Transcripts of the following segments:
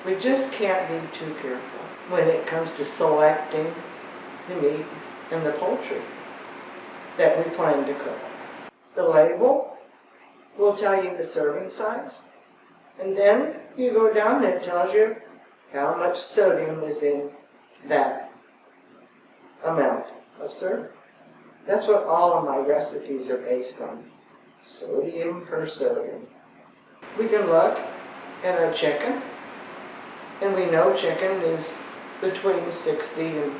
We just can't be too careful when it comes to selecting the meat and the poultry that we plan to cook. The label will tell you the serving size, and then you go down and it tells you how much sodium is in that amount of serving. That's what all of my recipes are based on, sodium per sodium. We can look at our chicken, and we know chicken is between 60 and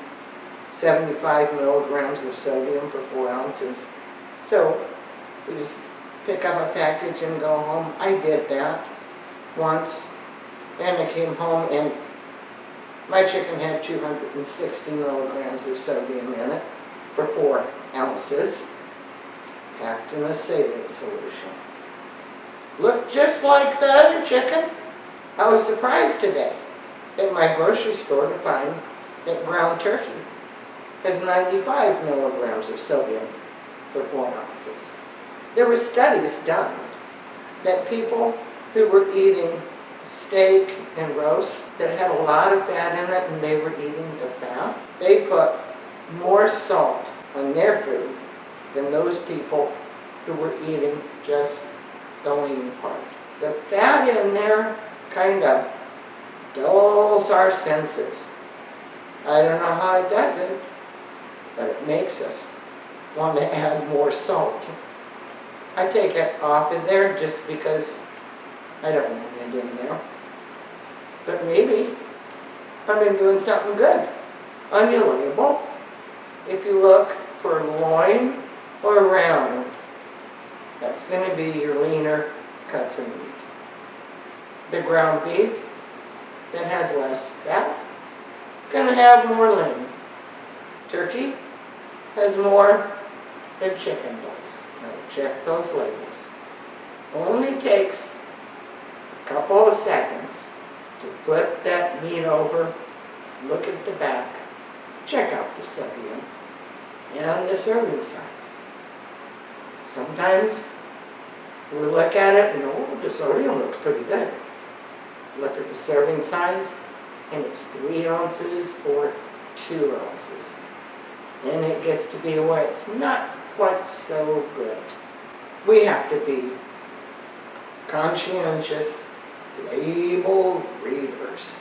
75 milligrams of sodium for 4 ounces. So we just pick up a package and go home. I did that once, and I came home and my chicken had 260 milligrams of sodium in it for 4 ounces, packed in a saline solution. Looked just like the other chicken. I was surprised today at my grocery store to find that ground turkey has 95 milligrams of sodium for 4 ounces. There were studies done that people who were eating steak and roast that had a lot of fat in it and they were eating the fat, they put more salt on their food than those people who were eating just the lean part. The fat in there kind of dulls our senses. I don't know how it does it, but it makes us want to add more salt. I take it off of there just because I don't want it in there. But maybe I've been doing something good. On your label, if you look for loin or round, that's going to be your leaner cuts of meat. The ground beef that has less fat is going to have more lean. Turkey has more than chicken does. Now check those labels. Only takes a couple of seconds to flip that meat over, look at the back, check out the sodium and the serving size. Sometimes we look at it and oh, the sodium looks pretty good. Look at the serving size and it's 3 ounces or 2 ounces. And it gets to be where it's not quite so good. We have to be conscientious label readers.